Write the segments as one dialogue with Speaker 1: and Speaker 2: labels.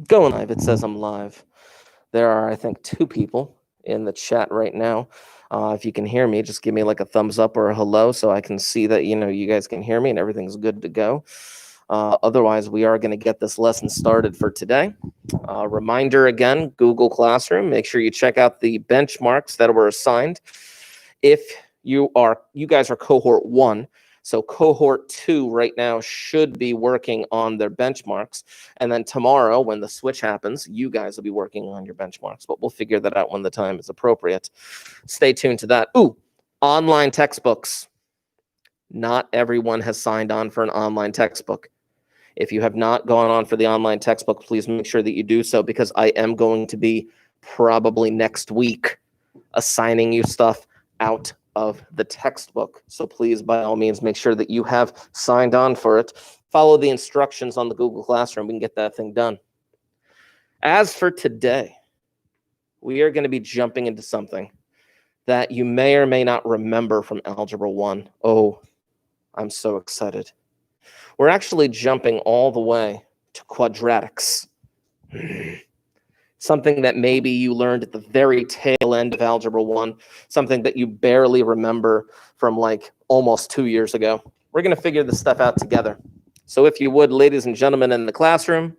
Speaker 1: Going live. It says I'm live. There are, I think, 2 people in the chat right now. If you can hear me, just give me like a thumbs up or a hello so I can see that, you guys can hear me and everything's good to go. Otherwise, we are going to get this lesson started for today. Reminder again, Google Classroom. Make sure you check out the benchmarks that were assigned. If you guys are cohort 1, so cohort 2 right now should be working on their benchmarks. And then tomorrow, when the switch happens, you guys will be working on your benchmarks. But we'll figure that out when the time is appropriate. Stay tuned to that. Ooh, online textbooks. Not everyone has signed on for an online textbook. If you have not gone on for the online textbook, please make sure that you do so, because I am going to be probably next week assigning you stuff out of the textbook. So please, by all means, make sure that you have signed on for it. Follow the instructions on the Google Classroom. We can get that thing done. As for today, we are going to be jumping into something that you may or may not remember from Algebra 1. Oh, I'm so excited. We're actually jumping all the way to quadratics. Something that maybe you learned at the very tail end of Algebra 1, something that you barely remember from like almost 2 years ago. We're going to figure this stuff out together. So if you would, ladies and gentlemen in the classroom,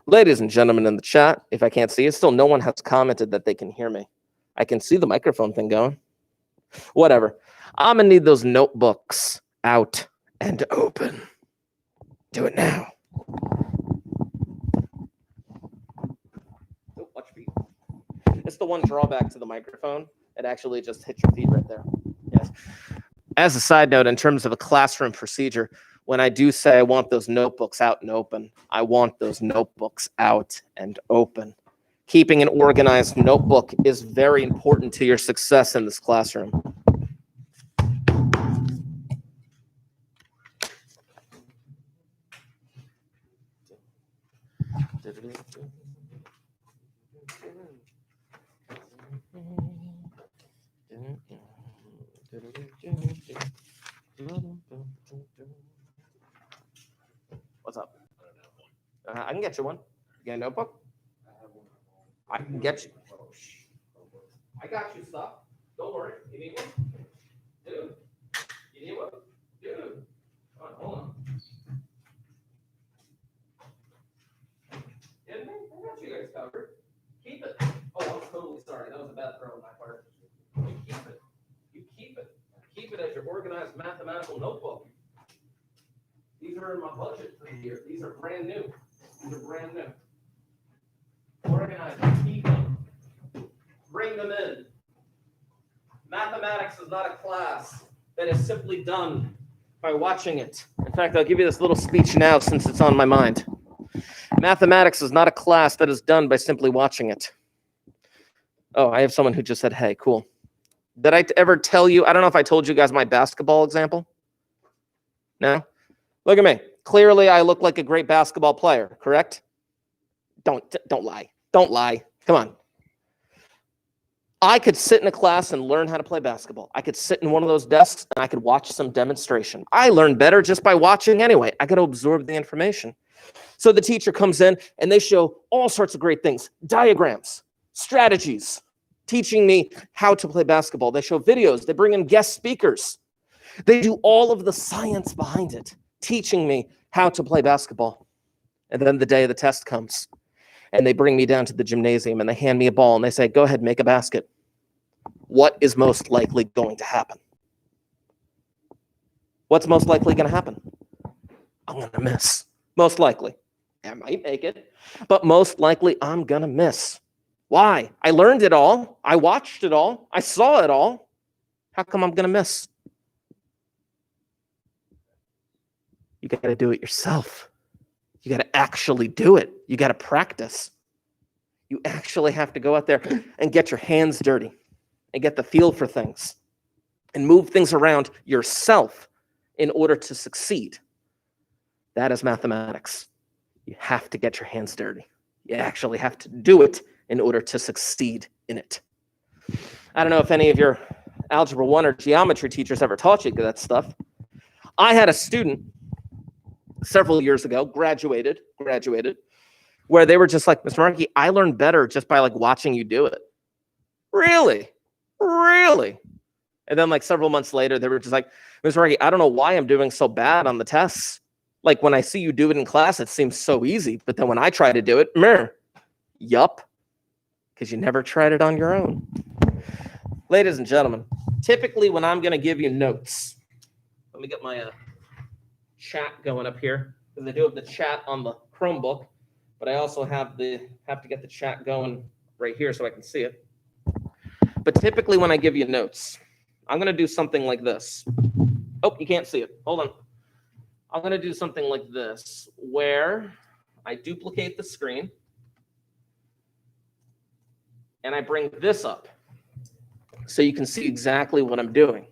Speaker 1: ladies and gentlemen in the chat, if I can't see it, still no one has commented that they can hear me. I can see the microphone thing going. Whatever. I'm going to need those notebooks out and open. Do it now. Watch feet. It's the one drawback to the microphone. It actually just hits your feet right there. Yes. As a side note, in terms of a classroom procedure, when I do say I want those notebooks out and open, I want those notebooks out and open. Keeping an organized notebook is very important to your success in this classroom. What's up? I can get you one. You got a notebook? I can get you. I got you stuff. Don't worry. You need one? Dude. You need one? Dude. Hold on. Kidding me? I got you guys covered. Keep it. Oh, I'm totally sorry. That was a bad throw on my part. You keep it. You keep it. Keep it as your organized mathematical notebook. These are in my budget for the year. These are brand new. These are brand new. Organize them. Keep them. Bring them in. Mathematics is not a class that is simply done by watching it. In fact, I'll give you this little speech now since it's on my mind. Mathematics is not a class that is done by simply watching it. Oh, I have someone who just said, hey, cool. Did I ever tell you? I don't know if I told you guys my basketball example. No? Look at me. Clearly, I look like a great basketball player, correct? Don't lie. Don't lie. Come on. I could sit in a class and learn how to play basketball. I could sit in one of those desks and I could watch some demonstration. I learn better just by watching anyway. I got to absorb the information. So the teacher comes in and they show all sorts of great things. Diagrams, strategies, teaching me how to play basketball. They show videos. They bring in guest speakers. They do all of the science behind it, teaching me how to play basketball. And then the day of the test comes. And they bring me down to the gymnasium and they hand me a ball and they say, go ahead, make a basket. What is most likely going to happen? What's most likely going to happen? I'm going to miss. Most likely. I might make it, but most likely I'm going to miss. Why? I learned it all. I watched it all. I saw it all. How come I'm going to miss? You got to do it yourself. You got to actually do it. You got to practice. You actually have to go out there and get your hands dirty and get the feel for things and move things around yourself in order to succeed. That is mathematics. You have to get your hands dirty. You actually have to do it in order to succeed in it. I don't know if any of your Algebra 1 or geometry teachers ever taught you that stuff. I had a student several years ago, graduated, where they were just like, Mr. Markey, I learned better just by like watching you do it. Really? Really? And then like several months later, they were just like, Mr. Markey, I don't know why I'm doing so bad on the tests. Like when I see you do it in class, it seems so easy. But then when I try to do it, yup, because you never tried it on your own. Ladies and gentlemen, typically when I'm going to give you notes, let me get my chat going up here, because I do have the chat on the Chromebook, but I also have to get the chat going right here so I can see it. But typically when I give you notes, I'm going to do something like this. Oh, you can't see it. Hold on. I'm going to do something like this, where I duplicate the screen and I bring this up so you can see exactly what I'm doing.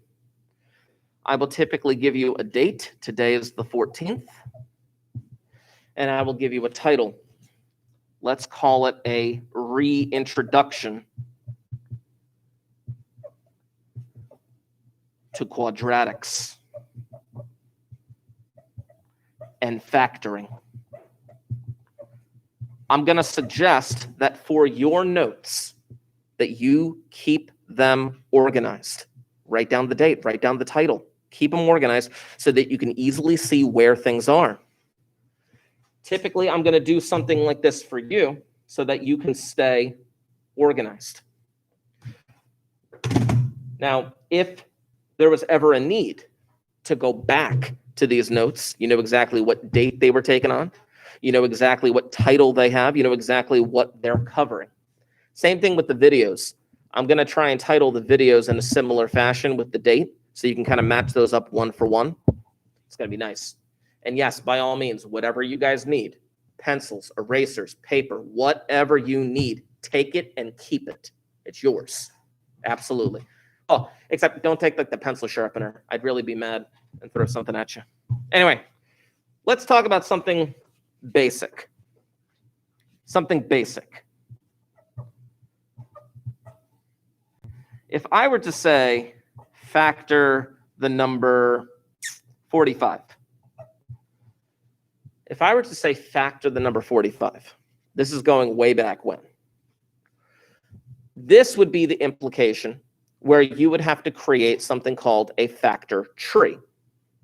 Speaker 1: I will typically give you a date. Today is the 14th. And I will give you a title. Let's call it a reintroduction to quadratics and factoring. I'm going to suggest that for your notes, that you keep them organized. Write down the date, write down the title, keep them organized so that you can easily see where things are. Typically, I'm going to do something like this for you so that you can stay organized. Now, if there was ever a need to go back to these notes, you know exactly what date they were taken on. You know exactly what title they have. You know exactly what they're covering. Same thing with the videos. I'm going to try and title the videos in a similar fashion with the date so you can kind of match those up one for one. It's going to be nice. And yes, by all means, whatever you guys need, pencils, erasers, paper, whatever you need, take it and keep it. It's yours. Absolutely. Oh, except don't take like the pencil sharpener. I'd really be mad and throw something at you. Anyway, let's talk about something basic. Something basic. If I were to say factor the number 45. If I were to say factor the number 45, this is going way back when. This would be the implication where you would have to create something called a factor tree,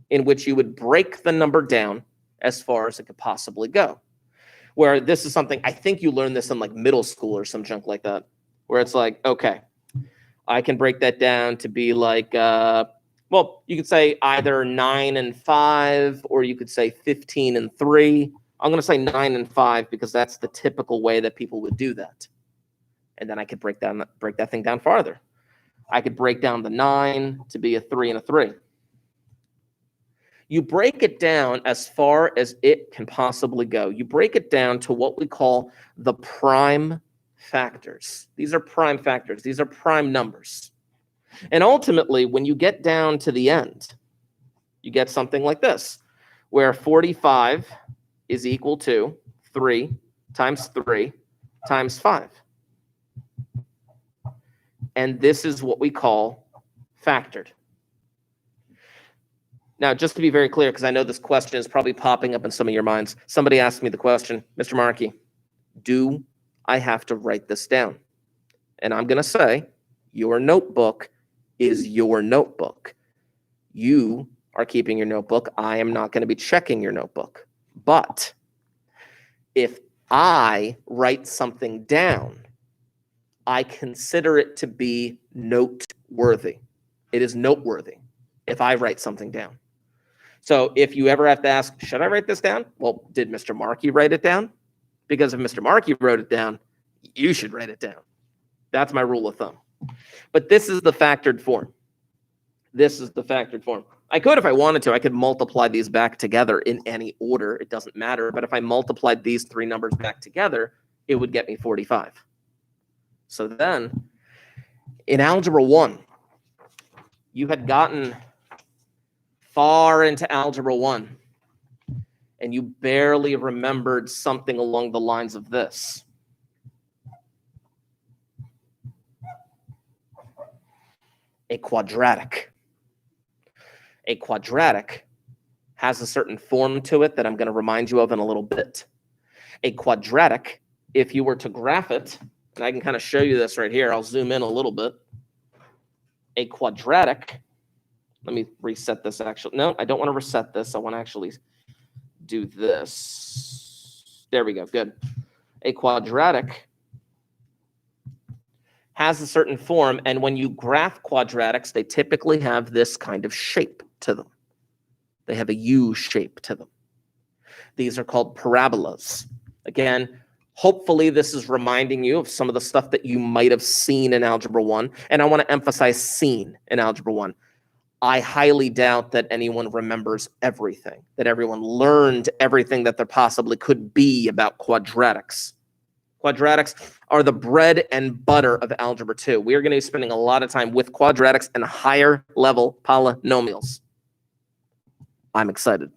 Speaker 1: in which you would break the number down as far as it could possibly go. Where this is something, I think you learned this in like middle school or some junk like that, where it's like, okay, I can break that down to be like, well, you could say either 9 and 5, or you could say 15 and 3. I'm going to say 9 and 5 because that's the typical way that people would do that. And then I could break that thing down farther. I could break down the 9 to be a 3 and a 3. You break it down as far as it can possibly go. You break it down to what we call the prime factors. These are prime factors. These are prime numbers. And ultimately, when you get down to the end, you get something like this, where 45 is equal to 3 times 3 times 5. And this is what we call factored. Now, just to be very clear, because I know this question is probably popping up in some of your minds. Somebody asked me the question, Mr. Markey, do I have to write this down? And I'm going to say, your notebook is your notebook. You are keeping your notebook. I am not going to be checking your notebook. But if I write something down, I consider it to be noteworthy. It is noteworthy if I write something down. So if you ever have to ask, should I write this down? Well, did Mr. Markey write it down? Because if Mr. Markey wrote it down, you should write it down. That's my rule of thumb. But this is the factored form. This is the factored form. I could, if I wanted to, I could multiply these back together in any order. It doesn't matter. But if I multiplied these three numbers back together, it would get me 45. So then, in Algebra 1, you had gotten far into Algebra 1, and you barely remembered something along the lines of this. A quadratic. A quadratic has a certain form to it that I'm going to remind you of in a little bit. A quadratic, if you were to graph it, and I can kind of show you this right here. I'll zoom in a little bit. A quadratic, let me reset this actually. No, I don't want to reset this. I want to actually do this. There we go. Good. A quadratic has a certain form, and when you graph quadratics, they typically have this kind of shape to them. They have a U shape to them. These are called parabolas. Again, hopefully this is reminding you of some of the stuff that you might have seen in Algebra 1, and I want to emphasize seen in Algebra 1. I highly doubt that anyone remembers everything, that everyone learned everything that there possibly could be about quadratics. Quadratics are the bread and butter of Algebra 2. We are going to be spending a lot of time with quadratics and higher level polynomials. I'm excited.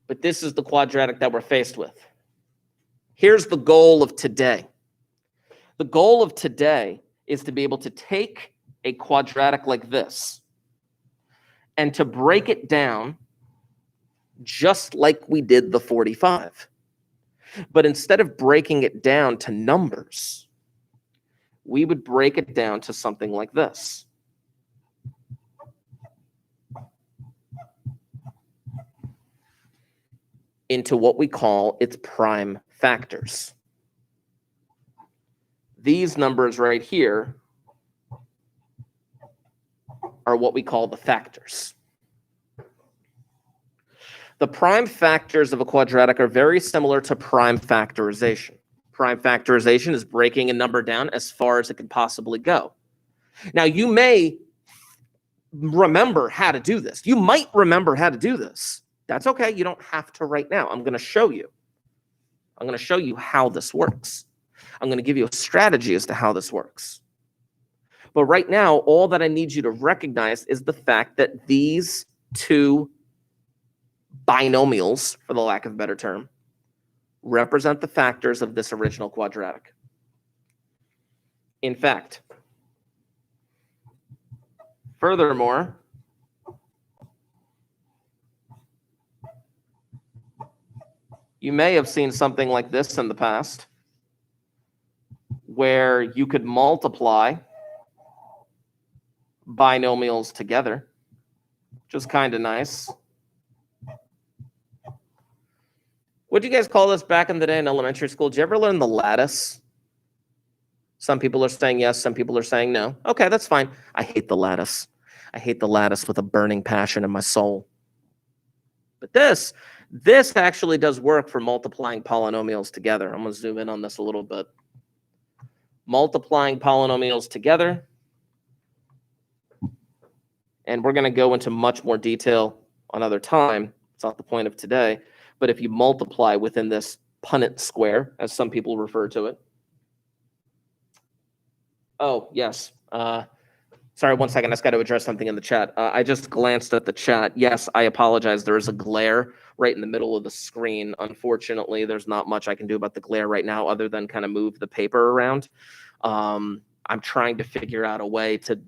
Speaker 1: But this is the quadratic that we're faced with. Here's the goal of today. The goal of today is to be able to take a quadratic like this and to break it down just like we did the 45. But instead of breaking it down to numbers, we would break it down to something like this. Into what we call its prime factors. These numbers right here are what we call the factors. The prime factors of a quadratic are very similar to prime factorization. Prime factorization is breaking a number down as far as it can possibly go. Now, you may remember how to do this. You might remember how to do this. That's okay. You don't have to right now. I'm going to show you. I'm going to show you how this works. I'm going to give you a strategy as to how this works. But right now, all that I need you to recognize is the fact that these two binomials, for the lack of a better term, represent the factors of this original quadratic. In fact, furthermore, you may have seen something like this in the past, where you could multiply binomials together, which is kind of nice. What do you guys call this back in the day in elementary school? Did you ever learn the lattice? Some people are saying yes, some people are saying no. Okay, that's fine. I hate the lattice. I hate the lattice with a burning passion in my soul. But this actually does work for multiplying polynomials together. I'm going to zoom in on this a little bit. Multiplying polynomials together. And we're going to go into much more detail another time. It's not the point of today. But if you multiply within this Punnett square, as some people refer to it. Oh, yes. Sorry, 1 second. I just got to address something in the chat. I just glanced at the chat. Yes, I apologize. There is a glare right in the middle of the screen. Unfortunately, there's not much I can do about the glare right now other than kind of move the paper around. I'm trying to figure out a way to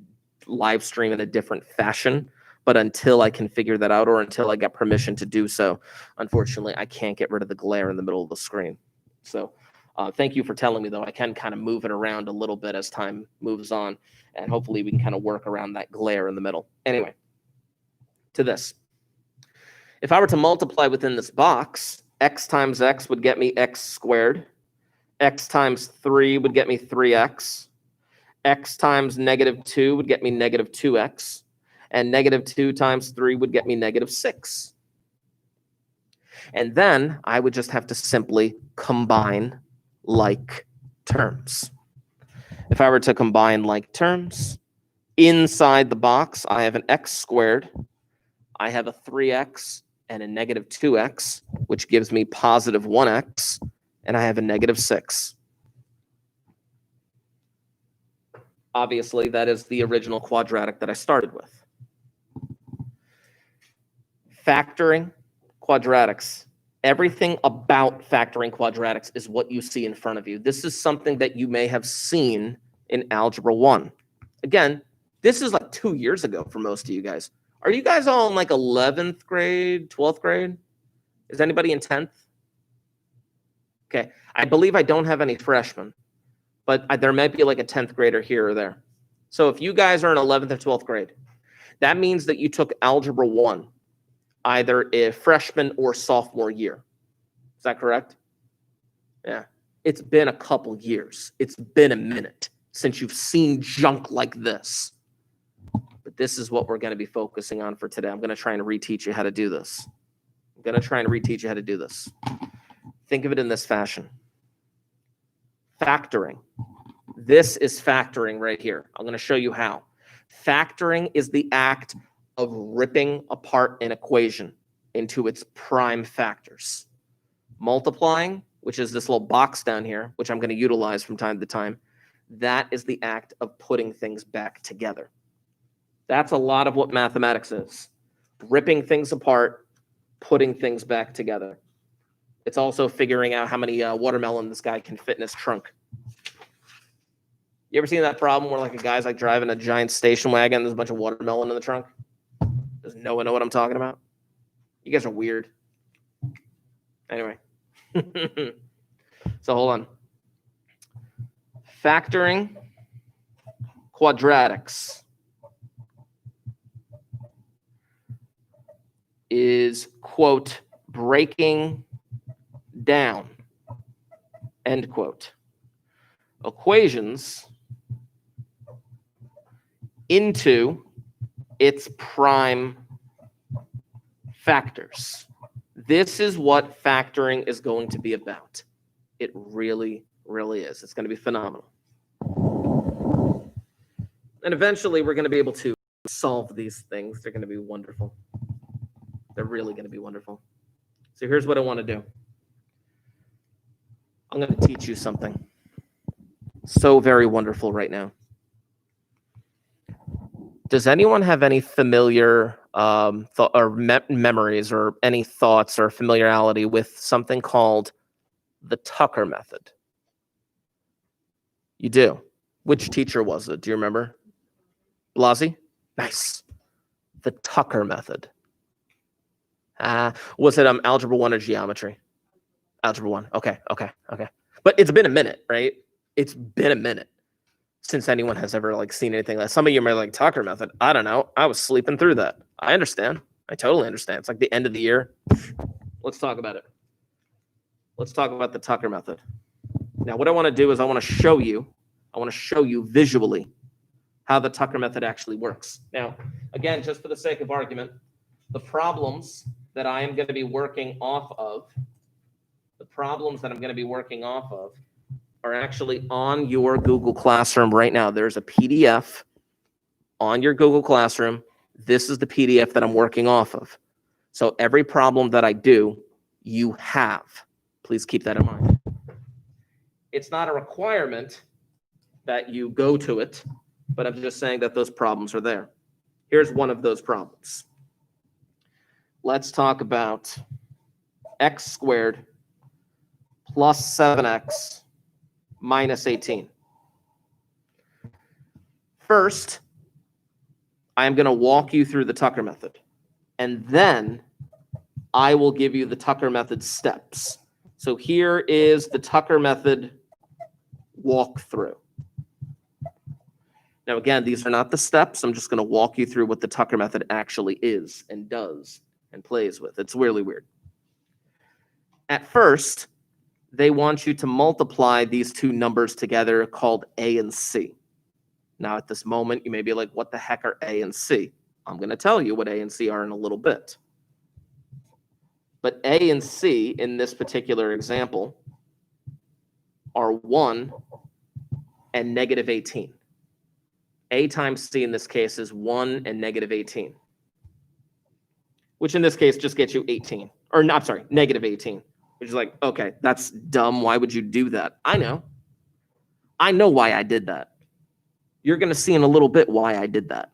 Speaker 1: live stream in a different fashion. But until I can figure that out or until I get permission to do so, unfortunately, I can't get rid of the glare in the middle of the screen. So thank you for telling me, though. I can kind of move it around a little bit as time moves on, and hopefully we can kind of work around that glare in the middle. Anyway, to this. If I were to multiply within this box, x times x would get me x squared. X times 3 would get me 3x. X times -2 would get me -2x. And -2 times 3 would get me -6. And then I would just have to simply combine like terms. If I were to combine like terms, inside the box, I have an x squared, I have a 3x, and a -2x, which gives me positive 1x, and I have a -6. Obviously, that is the original quadratic that I started with. Factoring quadratics. Everything about factoring quadratics is what you see in front of you. This is something that you may have seen in Algebra 1. Again, this is like 2 years ago for most of you guys. Are you guys all in like 11th grade, 12th grade? Is anybody in 10th? Okay. I believe I don't have any freshmen, but there might be like a 10th grader here or there. So if you guys are in 11th or 12th grade, that means that you took Algebra 1, either a freshman or sophomore year. Is that correct? Yeah. It's been a couple years. It's been a minute since you've seen junk like this. But this is what we're going to be focusing on for today. I'm going to try and reteach you how to do this. Think of it in this fashion. Factoring. This is factoring right here. I'm going to show you how. Factoring is the act of ripping apart an equation into its prime factors. Multiplying, which is this little box down here, which I'm going to utilize from time to time, that is the act of putting things back together. That's a lot of what mathematics is. Ripping things apart, putting things back together. It's also figuring out how many watermelon this guy can fit in his trunk. You ever seen that problem where like a guy's like driving a giant station wagon and there's a bunch of watermelon in the trunk? Does no one know what I'm talking about? You guys are weird. Anyway. So hold on. Factoring quadratics is, quote, breaking down, end quote, equations into its prime factors. This is what factoring is going to be about. It really, really is. It's going to be phenomenal. And eventually we're going to be able to solve these things. They're going to be wonderful. They're really going to be wonderful. So here's what I want to do. I'm going to teach you something so very wonderful right now. Does anyone have any familiar memories or any thoughts or familiarity with something called the Tucker method? You do. Which teacher was it? Do you remember? Blasi? Nice. The Tucker method. Was it Algebra 1 or geometry? Algebra 1. Okay. But it's been a minute, right? It's been a minute since anyone has ever like seen anything like that. Some of you may like Tucker method. I don't know. I was sleeping through that. I understand. I totally understand. It's like the end of the year. Let's talk about it. Let's talk about the Tucker method. Now, what I want to do is I want to show you visually how the Tucker method actually works. Now, again, just for the sake of argument, the problems that I am going to be working off of, are actually on your Google Classroom right now. There's a PDF on your Google Classroom. This is the PDF that I'm working off of. So every problem that I do, you have. Please keep that in mind. It's not a requirement that you go to it, but I'm just saying that those problems are there. Here's one of those problems. Let's talk about x squared plus 7x minus 18. First, I'm going to walk you through the Tucker method, and then I will give you the Tucker method steps. So here is the Tucker method walkthrough. Now, again, these are not the steps. I'm just going to walk you through what the Tucker method actually is and does and plays with. It's really weird. At first, they want you to multiply these two numbers together called A and C. Now, at this moment, you may be like, what the heck are A and C? I'm going to tell you what A and C are in a little bit. But A and C in this particular example are 1 and negative 18. A times C in this case is 1 and negative 18, which in this case just gets you 18. Or, no, I'm sorry, negative 18. Which is like, okay, that's dumb. Why would you do that? I know. I know why I did that. You're going to see in a little bit why I did that,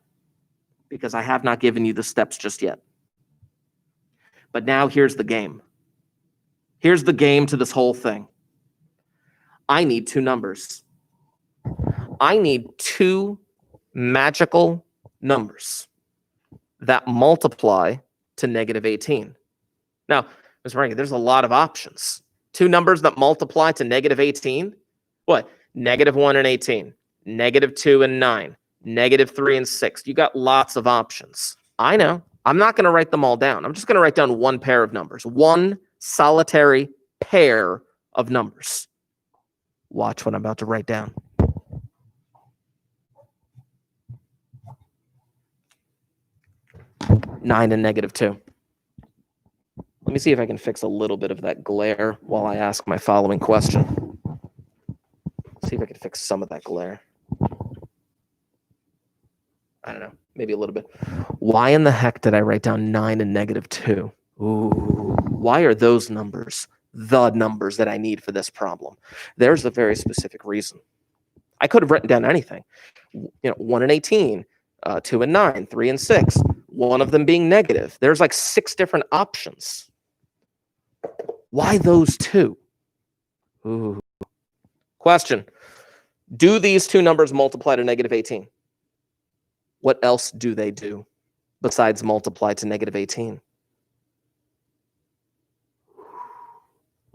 Speaker 1: because I have not given you the steps just yet. But now here's the game. Here's the game to this whole thing. I need two numbers. I need two magical numbers that multiply to negative 18. Now, Ms. Margie, there's a lot of options. Two numbers that multiply to negative 18. What? Negative 1 and 18. Negative 2 and 9. Negative 3 and 6. You got lots of options. I know. I'm not going to write them all down. I'm just going to write down one pair of numbers. One solitary pair of numbers. Watch what I'm about to write down. Nine and negative 2. Let me see if I can fix a little bit of that glare while I ask my following question. See if I can fix some of that glare. I don't know, maybe a little bit. Why in the heck did I write down 9 and negative 2? Ooh, why are those numbers the numbers that I need for this problem? There's a very specific reason. I could have written down anything. 1 and 18, 2 and 9, 3 and 6, one of them being negative. There's like 6 different options. Why those two? Ooh. Question. Do these two numbers multiply to negative 18? What else do they do besides multiply to negative 18?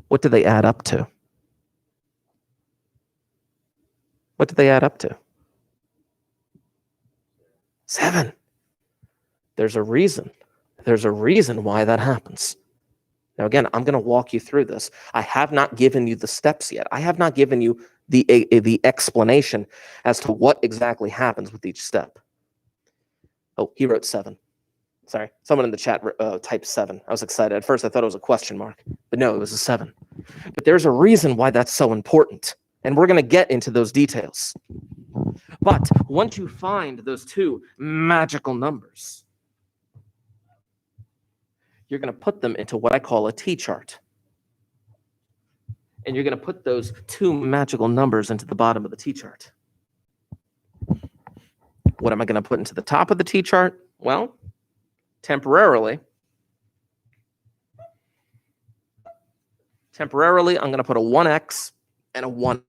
Speaker 1: What do they add up to? What do they add up to? 7. There's a reason. There's a reason why that happens. Now, again, I'm going to walk you through this. I have not given you the steps yet. I have not given you the explanation as to what exactly happens with each step. Oh, he wrote 7. Sorry, someone in the chat typed 7. I was excited. At first, I thought it was a question mark, but no, it was a 7. But there's a reason why that's so important, and we're going to get into those details. But once you find those two magical numbers, you're going to put them into what I call a T-chart. And you're going to put those two magical numbers into the bottom of the T-chart. What am I going to put into the top of the T-chart? Well, temporarily, I'm going to put a 1x and a 1x.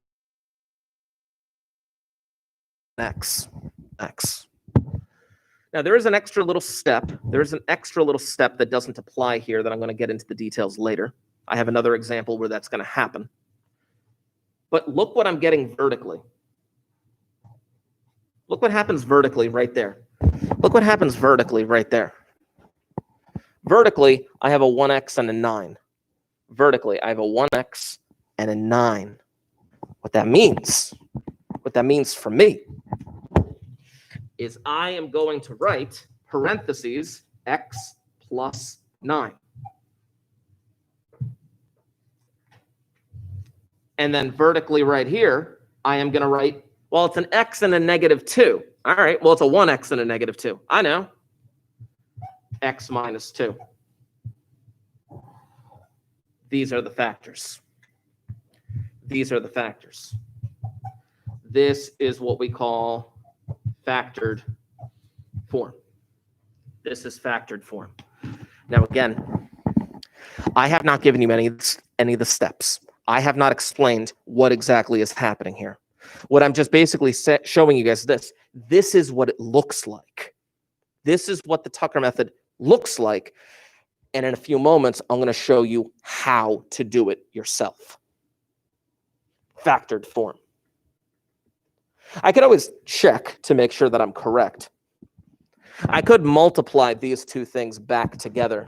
Speaker 1: Now, there is an extra little step. There's an extra little step that doesn't apply here that I'm going to get into the details later. I have another example where that's going to happen. But look what I'm getting vertically. Look what happens vertically right there. Look what happens vertically right there. Vertically, I have a 1x and a 9. Vertically, I have a 1x and a 9. What that means for me, is I am going to write parentheses x plus 9. And then vertically right here, I am going to write, well, it's an x and a negative 2. All right, well, it's a 1x and a negative 2. I know. X minus 2. These are the factors. These are the factors. This is what we call factored form. This is factored form. Now, again, I have not given you any of the steps. I have not explained what exactly is happening here. What I'm just basically showing you guys is this. This is what it looks like. This is what the Tucker method looks like. And in a few moments, I'm going to show you how to do it yourself. Factored form. I could always check to make sure that I'm correct. I could multiply these two things back together.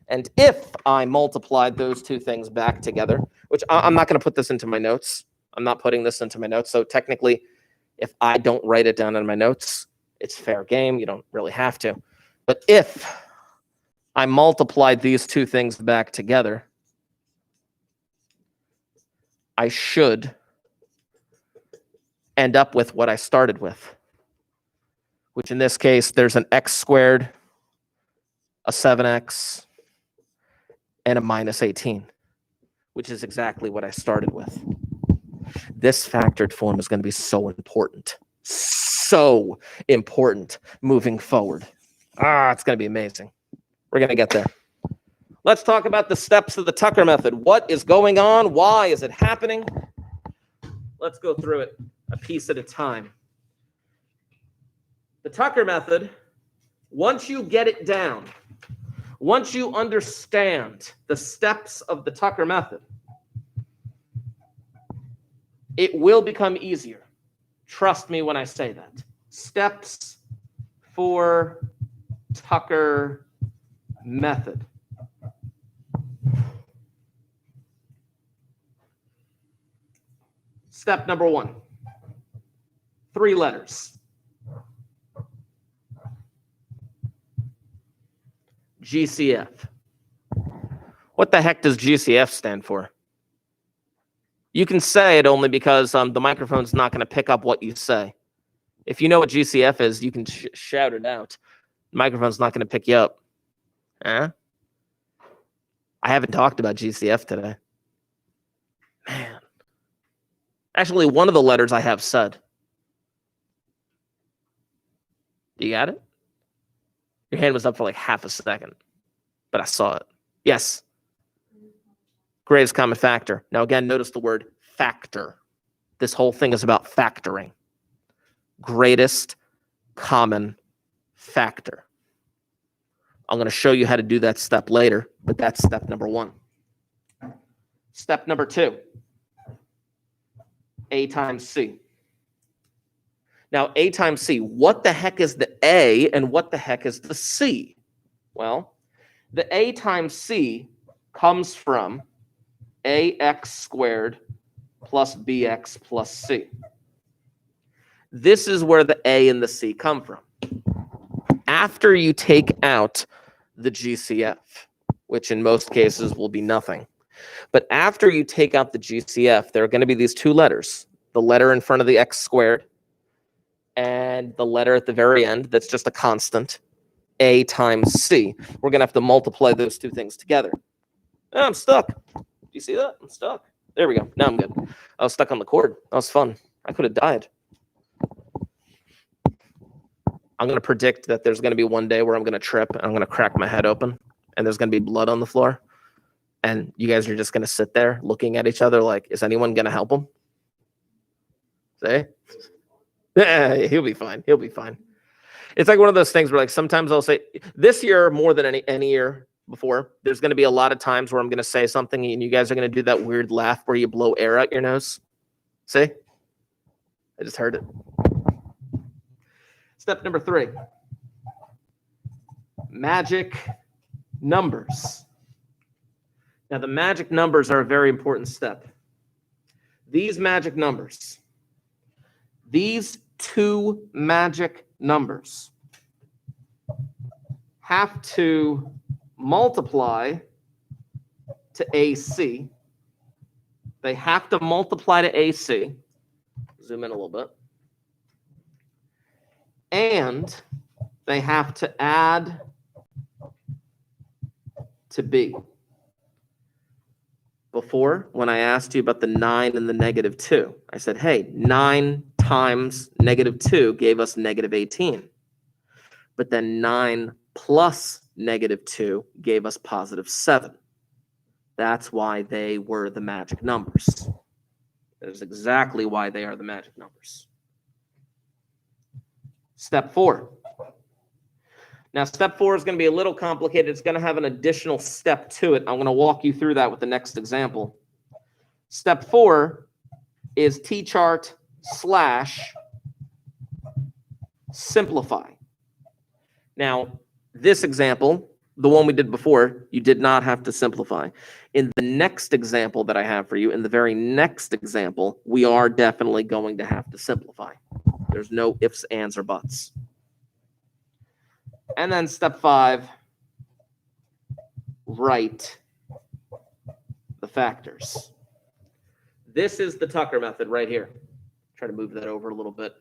Speaker 1: And if I multiplied those two things back together, which I'm not going to put this into my notes. I'm not putting this into my notes. So technically, if I don't write it down in my notes, it's fair game. You don't really have to. But if I multiplied these two things back together, I should end up with what I started with, which in this case, there's an x squared, a 7x, and a minus 18, which is exactly what I started with. This factored form is going to be so important moving forward. It's going to be amazing. We're going to get there. Let's talk about the steps of the Tucker method. What is going on? Why is it happening? Let's go through it a piece at a time. The Tucker method, once you get it down, Once you understand the steps of the Tucker method, it will become easier. Trust me when I say that. Steps for Tucker method. Step number 1, 3 letters. GCF. What the heck does GCF stand for? You can say it only because the microphone's not going to pick up what you say. If you know what GCF is, you can shout it out. The microphone's not going to pick you up. Huh? I haven't talked about GCF today. Man. Actually, one of the letters I have said. You got it? Your hand was up for like half a second, but I saw it. Yes. Greatest common factor. Now, again, notice the word factor. This whole thing is about factoring. Greatest common factor. I'm going to show you how to do that step later, but that's step number 1. Step number 2, A times C. Now, A times C, what the heck is the A and what the heck is the C? Well, the A times C comes from AX squared plus BX plus C. This is where the A and the C come from. After you take out the GCF, which in most cases will be nothing. But after you take out the GCF, there are going to be these 2 letters, the letter in front of the X squared and the letter at the very end that's just a constant, A times C. We're going to have to multiply those 2 things together. Oh, I'm stuck. Do you see that? I'm stuck. There we go. Now I'm good. I was stuck on the cord. That was fun. I could have died. I'm going to predict that there's going to be one day where I'm going to trip and I'm going to crack my head open and there's going to be blood on the floor. And you guys are just going to sit there looking at each other like, is anyone going to help him? Say? Yeah, he'll be fine. He'll be fine. It's like one of those things where like sometimes I'll say, this year more than any year before, there's going to be a lot of times where I'm going to say something and you guys are going to do that weird laugh where you blow air out your nose. See? I just heard it. Step number 3, magic numbers. Now, the magic numbers are a very important step. These magic numbers, these 2 magic numbers have to multiply to AC. They have to multiply to AC. Zoom in a little bit. And they have to add to B. Before, when I asked you about the 9 and the -2, I said, hey, 9 times -2 gave us -18. But then 9 plus -2 gave us +7. That's why they were the magic numbers. That is exactly why they are the magic numbers. Step 4. Now, step 4 is going to be a little complicated. It's going to have an additional step to it. I'm going to walk you through that with the next example. Step 4 is T-chart / simplify. Now, this example, the one we did before, you did not have to simplify. In the next example that I have for you, in the very next example, we are definitely going to have to simplify. There's no ifs, ands, or buts. And then step 5, write the factors. This is the Tucker method right here. Try to move that over a little bit.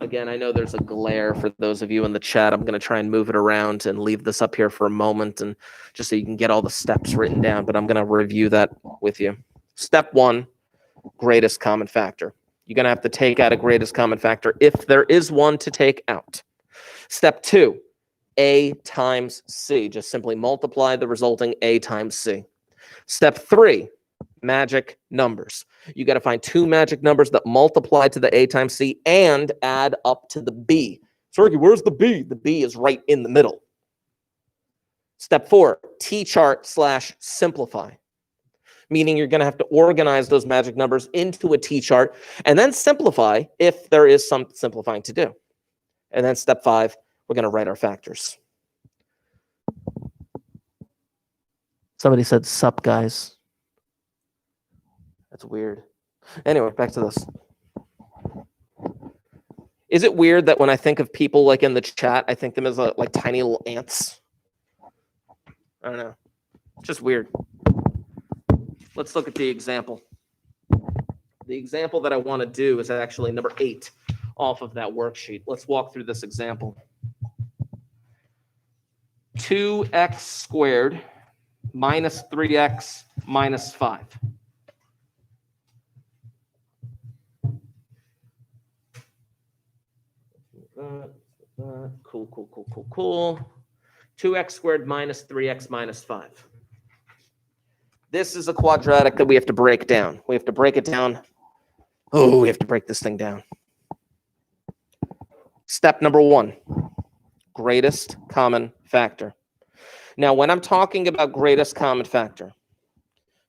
Speaker 1: Again, I know there's a glare for those of you in the chat. I'm going to try and move it around and leave this up here for a moment and just so you can get all the steps written down, but I'm going to review that with you. Step 1, greatest common factor. You're going to have to take out a greatest common factor if there is one to take out. Step 2, A times C. Just simply multiply the resulting A times C. Step 3, magic numbers. You got to find 2 magic numbers that multiply to the A times C and add up to the B. Sergey, where's the B? The B is right in the middle. Step 4, T-chart/simplify, meaning you're going to have to organize those magic numbers into a T-chart and then simplify if there is some simplifying to do. And then step 5, we're going to write our factors. Somebody said, sup, guys. That's weird. Anyway, back to this. Is it weird that when I think of people like in the chat, I think them as like tiny little ants? I don't know. It's just weird. Let's look at the example. The example that I want to do is actually number 8 off of that worksheet. Let's walk through this example. 2x squared minus 3x minus 5. Cool. 2x squared minus 3x minus 5. This is a quadratic that we have to break down. We have to break it down. Oh, we have to break this thing down. Step number 1, greatest common factor. Now, when I'm talking about greatest common factor,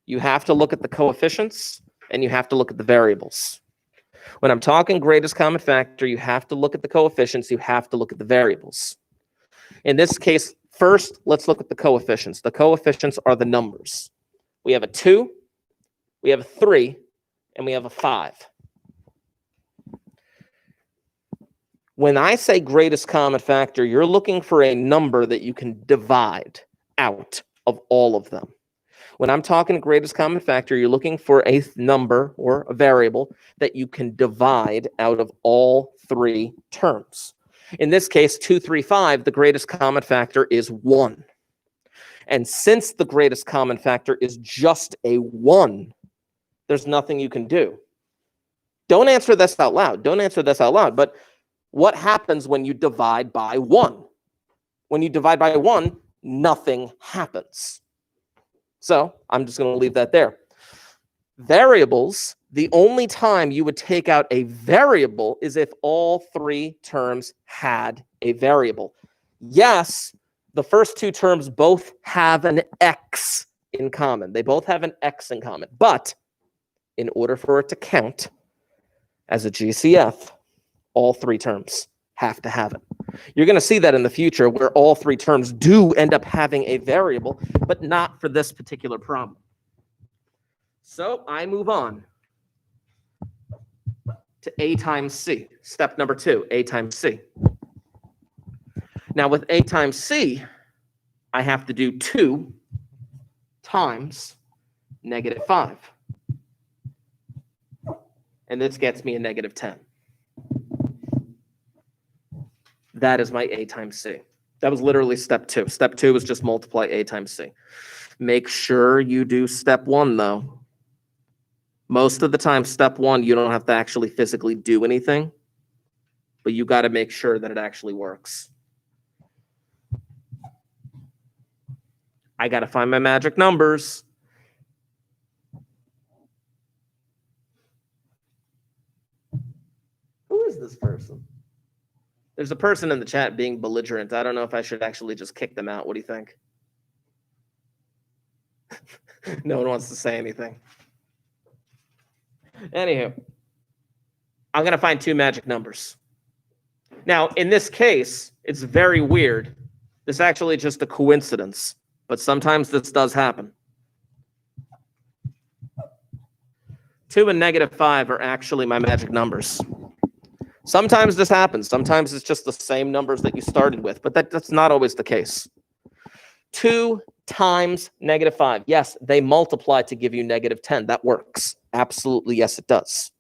Speaker 1: you have to look at the coefficients and you have to look at the variables. When I'm talking greatest common factor, you have to look at the coefficients, you have to look at the variables. In this case, first, let's look at the coefficients. The coefficients are the numbers. We have a 2, we have a 3, and we have a 5. When I say greatest common factor, you're looking for a number that you can divide out of all of them. When I'm talking greatest common factor, you're looking for a number or a variable that you can divide out of all 3 terms. In this case, 2, 3, 5, the greatest common factor is 1. And since the greatest common factor is just a 1, there's nothing you can do. Don't answer this out loud. Don't answer this out loud. But what happens when you divide by 1? When you divide by 1, nothing happens. So I'm just going to leave that there. Variables, the only time you would take out a variable is if all 3 terms had a variable. Yes, the first 2 terms both have an x in common. They both have an x in common. But in order for it to count as a GCF, all 3 terms have to have it. You're going to see that in the future where all 3 terms do end up having a variable, but not for this particular problem. So I move on to A times C. Step number 2, A times C. Now with A times C, I have to do 2 times negative 5. And this gets me a negative 10. That is my A times C. That was literally step 2. Step 2 is just multiply A times C. Make sure you do step 1, though. Most of the time, step 1, you don't have to actually physically do anything, but you got to make sure that it actually works. I got to find my magic numbers. Who is this person? There's a person in the chat being belligerent. I don't know if I should actually just kick them out. What do you think? No one wants to say anything. Anywho, I'm going to find 2 magic numbers. Now, in this case, it's very weird. This is actually just a coincidence, but sometimes this does happen. 2 and negative 5 are actually my magic numbers. Sometimes this happens. Sometimes it's just the same numbers that you started with, but that's not always the case. 2 times negative 5. Yes, they multiply to give you negative 10. That works. Absolutely, yes, it does.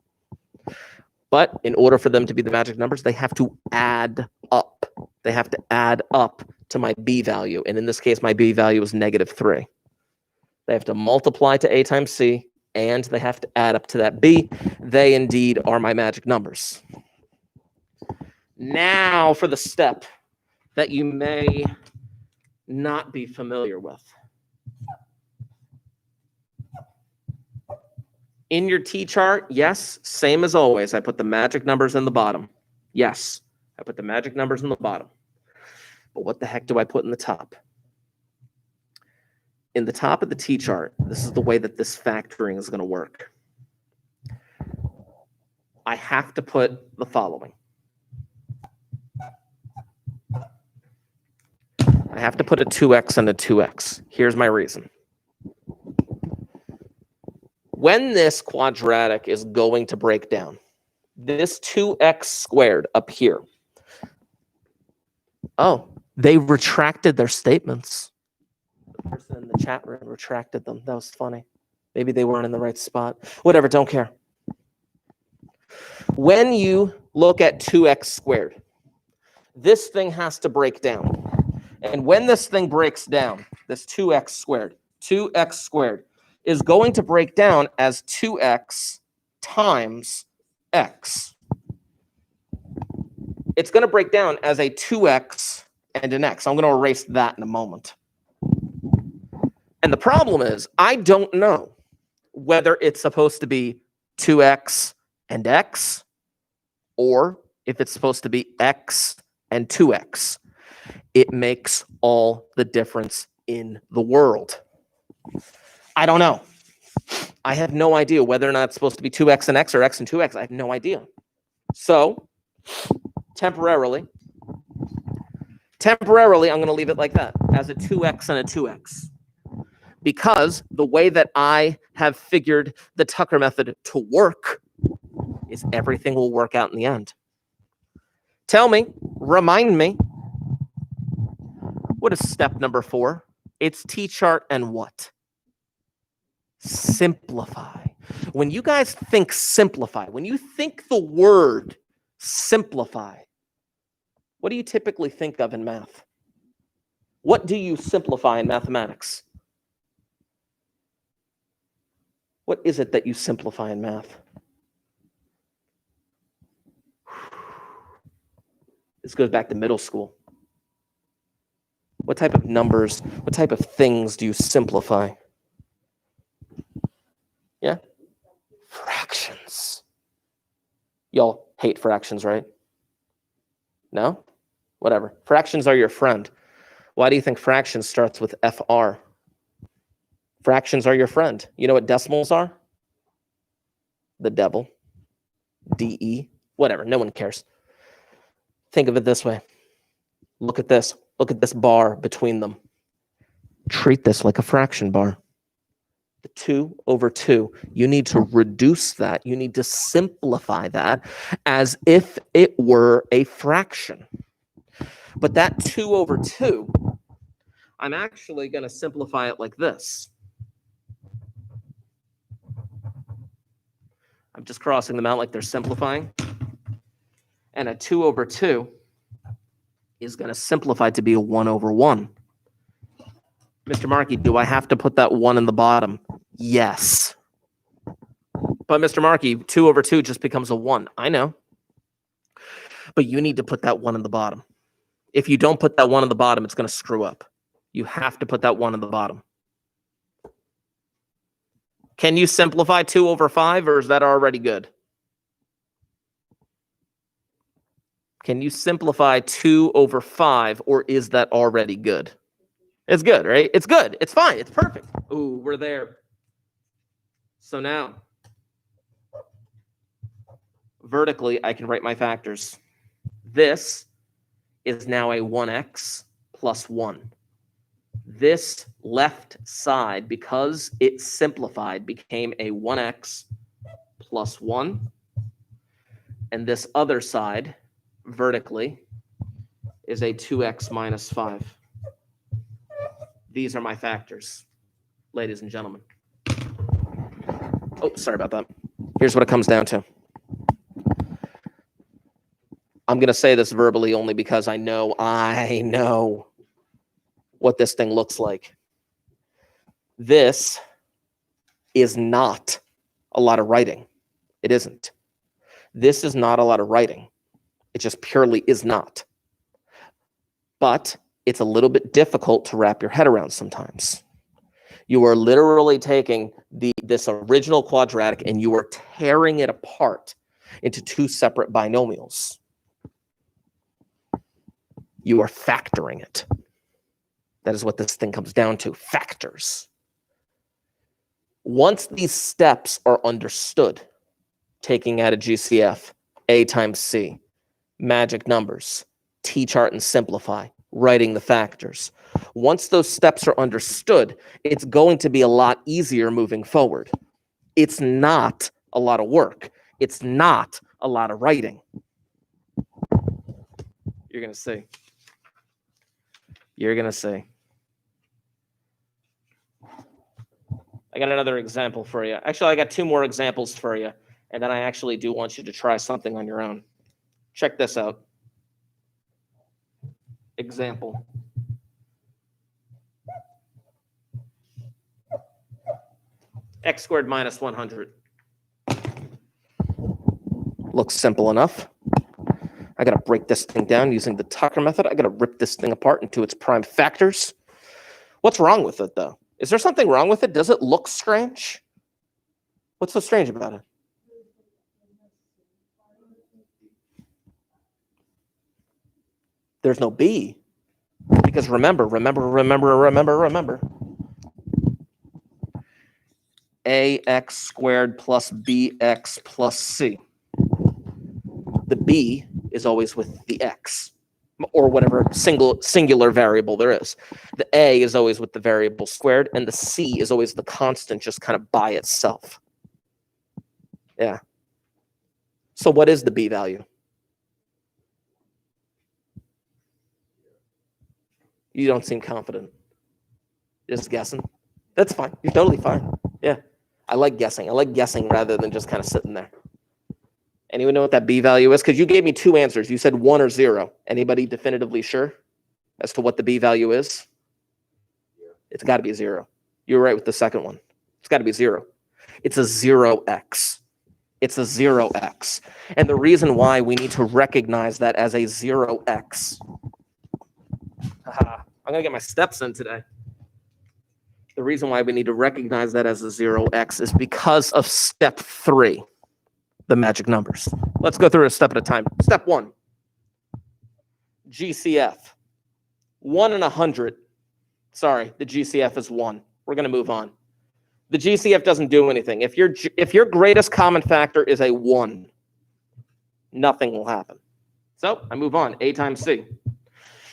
Speaker 1: But in order for them to be the magic numbers, they have to add up. They have to add up to my B value. And in this case, my B value is negative 3. They have to multiply to A times C, and they have to add up to that B. They indeed are my magic numbers. Now for the step that you may not be familiar with. In your T-chart, yes, same as always. I put the magic numbers in the bottom. Yes, I put the magic numbers in the bottom. But what the heck do I put in the top? in the top of the T-chart, this is the way that this factoring is going to work. I have to put the following. I have to put a 2x and a 2x. Here's my reason. When this quadratic is going to break down, this 2x squared up here, oh, they retracted their statements. The person in the chat room retracted them. That was funny. Maybe they weren't in the right spot. Whatever, don't care. When you look at 2x squared, this thing has to break down. And when this thing breaks down, this 2x squared is going to break down as 2x times x. It's going to break down as a 2x and an x. I'm going to erase that in a moment. And the problem is, I don't know whether it's supposed to be 2x and x, or if it's supposed to be x and 2x. It makes all the difference in the world. I don't know. I have no idea whether or not it's supposed to be 2x and x or x and 2x. I have no idea. So, temporarily, I'm going to leave it like that, as a 2x and a 2x. Because the way that I have figured the Tucker method to work is everything will work out in the end. Tell me, remind me, what is step number 4? It's T-chart and what? Simplify. When you guys think simplify, when you think the word simplify, what do you typically think of in math? What do you simplify in mathematics? What is it that you simplify in math? This goes back to middle school. What type of numbers, what type of things do you simplify? Yeah? Fractions. Y'all hate fractions, right? No? Whatever. Fractions are your friend. Why do you think fractions starts with FR? Fractions are your friend. You know what decimals are? The devil. DE. Whatever. No one cares. Think of it this way. Look at this. Look at this bar between them. Treat this like a fraction bar. The 2 over 2. You need to reduce that. You need to simplify that as if it were a fraction. But that 2 over 2, I'm actually going to simplify it like this. I'm just crossing them out like they're simplifying. And a 2 over 2 is going to simplify to be a 1 over 1. Mr. Markey, do I have to put that 1 in the bottom? Yes. But Mr. Markey, 2 over 2 just becomes a 1. I know. But you need to put that 1 in the bottom. If you don't put that 1 in the bottom, it's going to screw up. You have to put that 1 in the bottom. Can you simplify 2 over 5, or is that already good? Can you simplify 2 over 5, or is that already good? It's good, right? It's good. It's fine. It's perfect. Ooh, we're there. So now, vertically, I can write my factors. This is now a 1x plus 1. This left side, because it simplified, became a 1x plus 1. And this other side, vertically, is a 2x minus 5. These are my factors, ladies and gentlemen. Oh, sorry about that. Here's what it comes down to. I'm going to say this verbally only because I know what this thing looks like. This is not a lot of writing. It isn't. This is not a lot of writing. It just purely is not. But it's a little bit difficult to wrap your head around sometimes. You are literally taking this original quadratic and you are tearing it apart into 2 separate binomials. You are factoring it. That is what this thing comes down to, factors. Once these steps are understood, taking out a GCF, A times C, magic numbers, T-chart and simplify, writing the factors. Once those steps are understood, it's going to be a lot easier moving forward. It's not a lot of work. It's not a lot of writing. You're going to see. You're going to see. I got another example for you. Actually, I got two more examples for you. And then I actually do want you to try something on your own. Check this out. Example. X squared minus 100. Looks simple enough. I got to break this thing down using the Tucker method. I got to rip this thing apart into its prime factors. What's wrong with it, though? Is there something wrong with it? Does it look strange? What's so strange about it? There's no B. Because remember. AX squared plus BX plus C. The B is always with the X, or whatever singular variable there is. The A is always with the variable squared, and the C is always the constant, just kind of by itself. Yeah. So what is the B value? You don't seem confident. Just guessing. That's fine. You're totally fine. Yeah. I like guessing. I like guessing rather than just kind of sitting there. Anyone know what that B value is? Because you gave me two answers. You said 1 or 0. Anybody definitively sure as to what the B value is? It's got to be 0. You're right with the second one. It's got to be 0. It's a 0x. It's a 0x. And the reason why we need to recognize that as a 0x. I'm going to get my steps in today. The reason why we need to recognize that as a 0x is because of step 3. The magic numbers. Let's go through a step at a time. Step 1. GCF. 1 in 100. Sorry, the GCF is 1. We're going to move on. The GCF doesn't do anything. If your greatest common factor is a 1, nothing will happen. So I move on. A times C.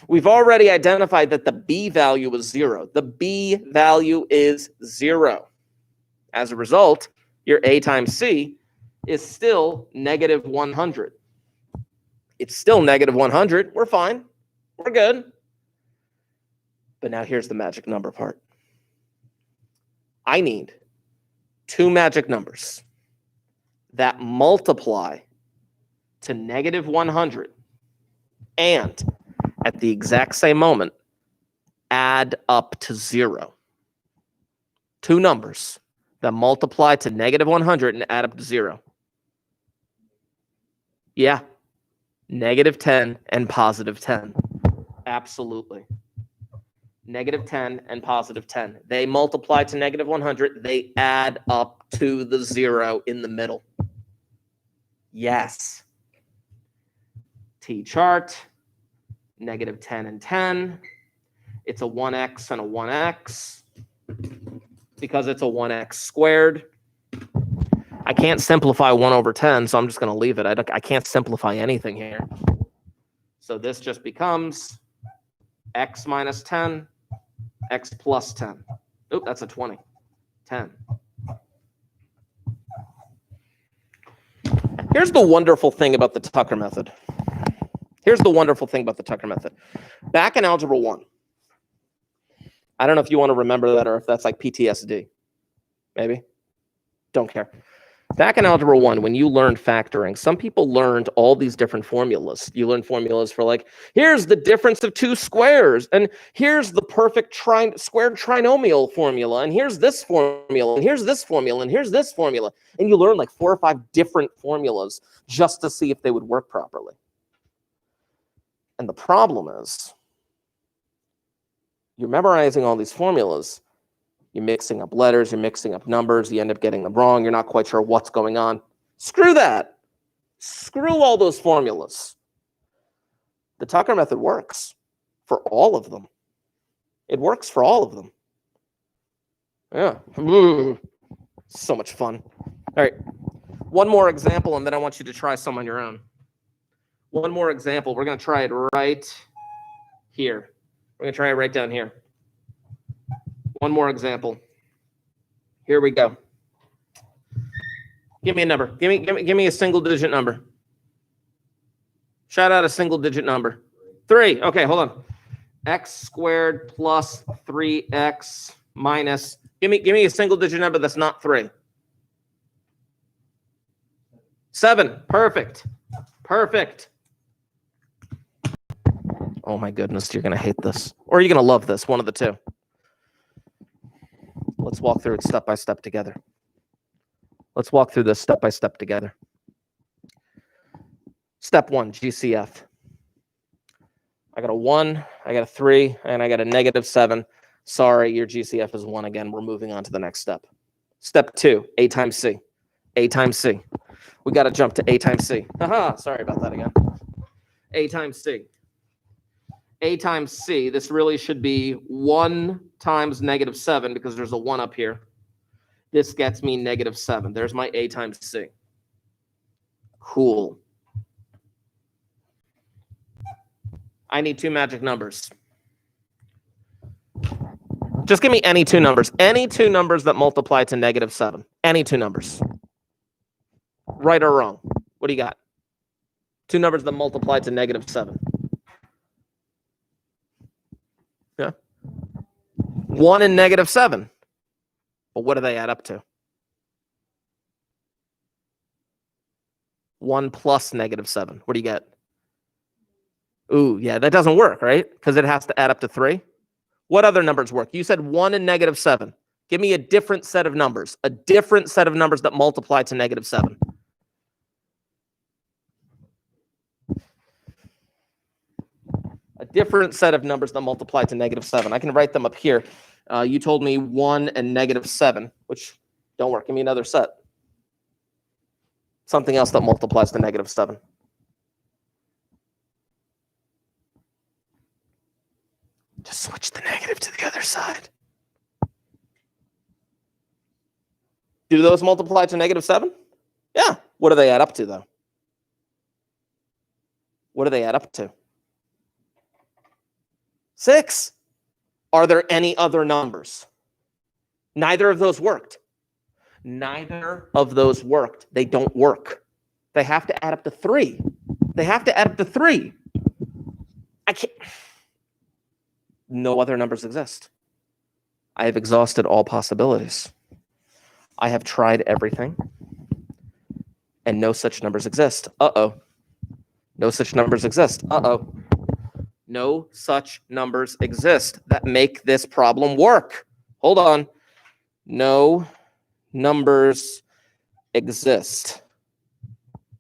Speaker 1: We've already identified that the B value is 0. The B value is 0. As a result, your A times C is still negative 100. It's still negative 100. We're fine. We're good. But now here's the magic number part. I need 2 magic numbers that multiply to negative 100 and at the exact same moment add up to 0. 2 numbers that multiply to negative 100 and add up to 0. Yeah. Negative 10 and positive 10. Absolutely. Negative 10 and positive 10. They multiply to negative 100. They add up to the 0 in the middle. Yes. T-chart. Negative 10 and 10. It's a 1x and a 1x. Because it's a 1x squared. I can't simplify 1 over 10, so I'm just going to leave it. I can't simplify anything here. So this just becomes x minus 10, x plus 10. Oop, that's a 20. 10. Here's the wonderful thing about the Tucker method. Back in Algebra 1, I don't know if you want to remember that or if that's like PTSD. Maybe. Don't care. Back in Algebra 1, when you learned factoring, some people learned all these different formulas. You learned formulas for like, here's the difference of 2 squares, and here's the perfect squared trinomial formula, and here's this formula, and here's this formula, and here's this formula. And you learn like 4 or 5 different formulas just to see if they would work properly. And the problem is, you're memorizing all these formulas, you're mixing up letters, you're mixing up numbers, you end up getting them wrong, you're not quite sure what's going on. Screw that. Screw all those formulas. The Tucker method works for all of them. It works for all of them. Yeah. Ooh, so much fun. All right. One more example, and then I want you to try some on your own. One more example. We're going to try it right here. We're going to try it right down here. One more example. Here we go. Give me a number. Give me a single digit number. Shout out a single digit number. 3. Okay, hold on. X squared plus 3x minus. Give me a single digit number that's not 3. 7. Perfect. Perfect. Oh my goodness, you're going to hate this. Or you're going to love this, one of the two. Let's walk through it step by step together. Let's walk through this step by step together. Step 1, GCF. I got a 1, I got a 3, and I got a -7. Sorry, your GCF is 1 again. We're moving on to the next step. Step 2, A times C. A times C. We got to jump to A times C. Haha, sorry about that again. A times C. A times C, this really should be 1 times -7 because there's a 1 up here. This gets me -7. There's my A times C. Cool. I need 2 magic numbers. Just give me any 2 numbers. Any 2 numbers that multiply to -7. Any 2 numbers. Right or wrong? What do you got? 2 numbers that multiply to -7. Yeah. 1 and -7. Well, what do they add up to? 1 plus -7. What do you get? Ooh, yeah, that doesn't work, right? Because it has to add up to 3. What other numbers work? You said 1 and -7. Give me a different set of numbers. A different set of numbers that multiply to -7. A different set of numbers that multiply to -7. I can write them up here. You told me 1 and -7, which don't work. Give me another set. Something else that multiplies to -7. Just switch the negative to the other side. Do those multiply to -7? Yeah. What do they add up to, though? What do they add up to? 6. Are there any other numbers? Neither of those worked. Neither of those worked. They don't work. They have to add up to 3. They have to add up to 3. I can't. No other numbers exist. I have exhausted all possibilities. I have tried everything, and no such numbers exist. Uh-oh. No such numbers exist. Uh-oh. No such numbers exist that make this problem work. Hold on. No numbers exist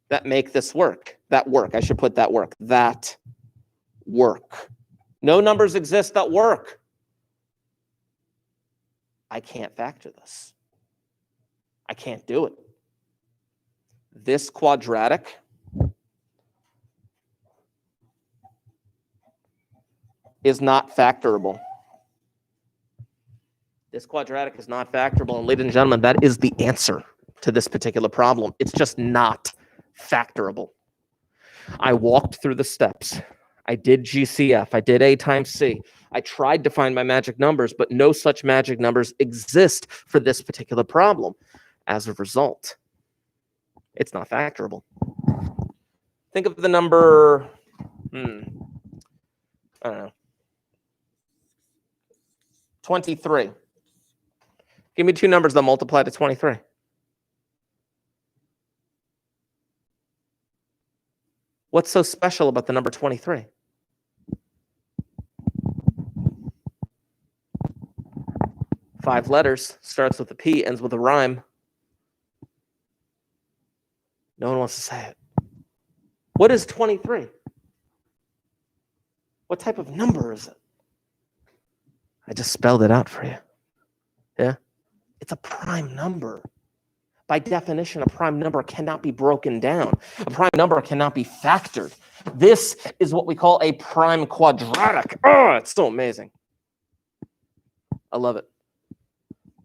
Speaker 1: that make this work. That work. I should put that work. That work. No numbers exist that work. I can't factor this. I can't do it. This quadratic is not factorable. This quadratic is not factorable. And ladies and gentlemen, that is the answer to this particular problem. It's just not factorable. I walked through the steps. I did GCF. I did A times C. I tried to find my magic numbers, but no such magic numbers exist for this particular problem. As a result, it's not factorable. Think of the number, I don't know, 23. Give me 2 numbers that multiply to 23. What's so special about the number 23? Five letters, starts with a P, ends with a rhyme. No one wants to say it. What is 23? What type of number is it? I just spelled it out for you. Yeah? It's a prime number. By definition, a prime number cannot be broken down. A prime number cannot be factored. This is what we call a prime quadratic. Oh, it's so amazing. I love it.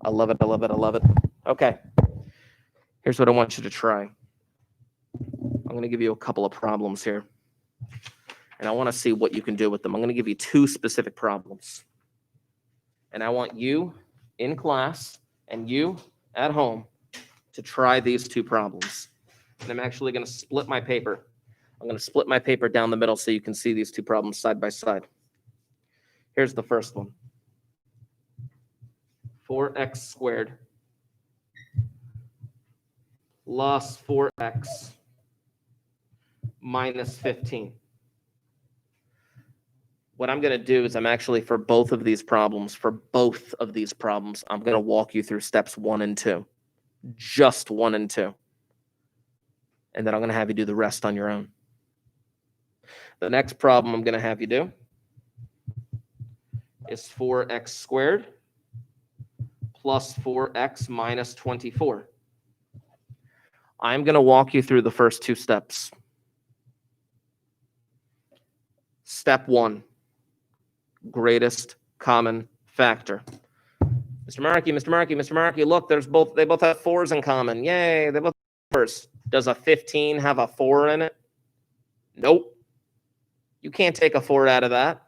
Speaker 1: I love it. I love it. I love it. Okay. Here's what I want you to try. I'm going to give you a couple of problems here. And I want to see what you can do with them. I'm going to give you 2 specific problems. And I want you in class and you at home to try these 2 problems. And I'm actually going to split my paper. I'm going to split my paper down the middle so you can see these 2 problems side by side. Here's the first one. 4x squared plus 4x minus 15. What I'm going to do is I'm actually, for both of these problems, I'm going to walk you through steps 1 and 2. Just 1 and 2. And then I'm going to have you do the rest on your own. The next problem I'm going to have you do is 4x squared plus 4x minus 24. I'm going to walk you through the first 2 steps. Step 1, greatest common factor. Mr. Markey, look, they both have 4s in common. Yay, they both have 4s. Does a 15 have a 4 in it? Nope. You can't take a 4 out of that.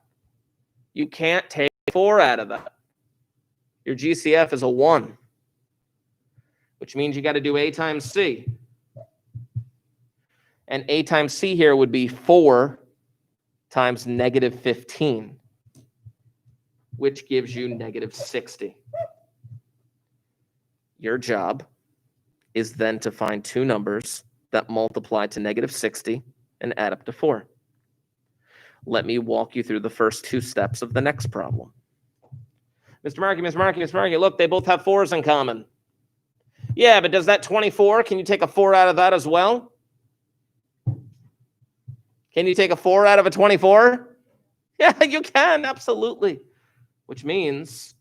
Speaker 1: You can't take 4 out of that. Your GCF is a 1, which means you got to do A times C. And A times C here would be 4 times negative 15, which gives you negative 60. Your job is then to find 2 numbers that multiply to negative 60 and add up to 4. Let me walk you through the first 2 steps of the next problem. Mr. Markey, look, they both have 4s in common. Yeah, but does that 24, can you take a 4 out of that as well? Can you take a 4 out of a 24? Yeah, you can, absolutely. Which means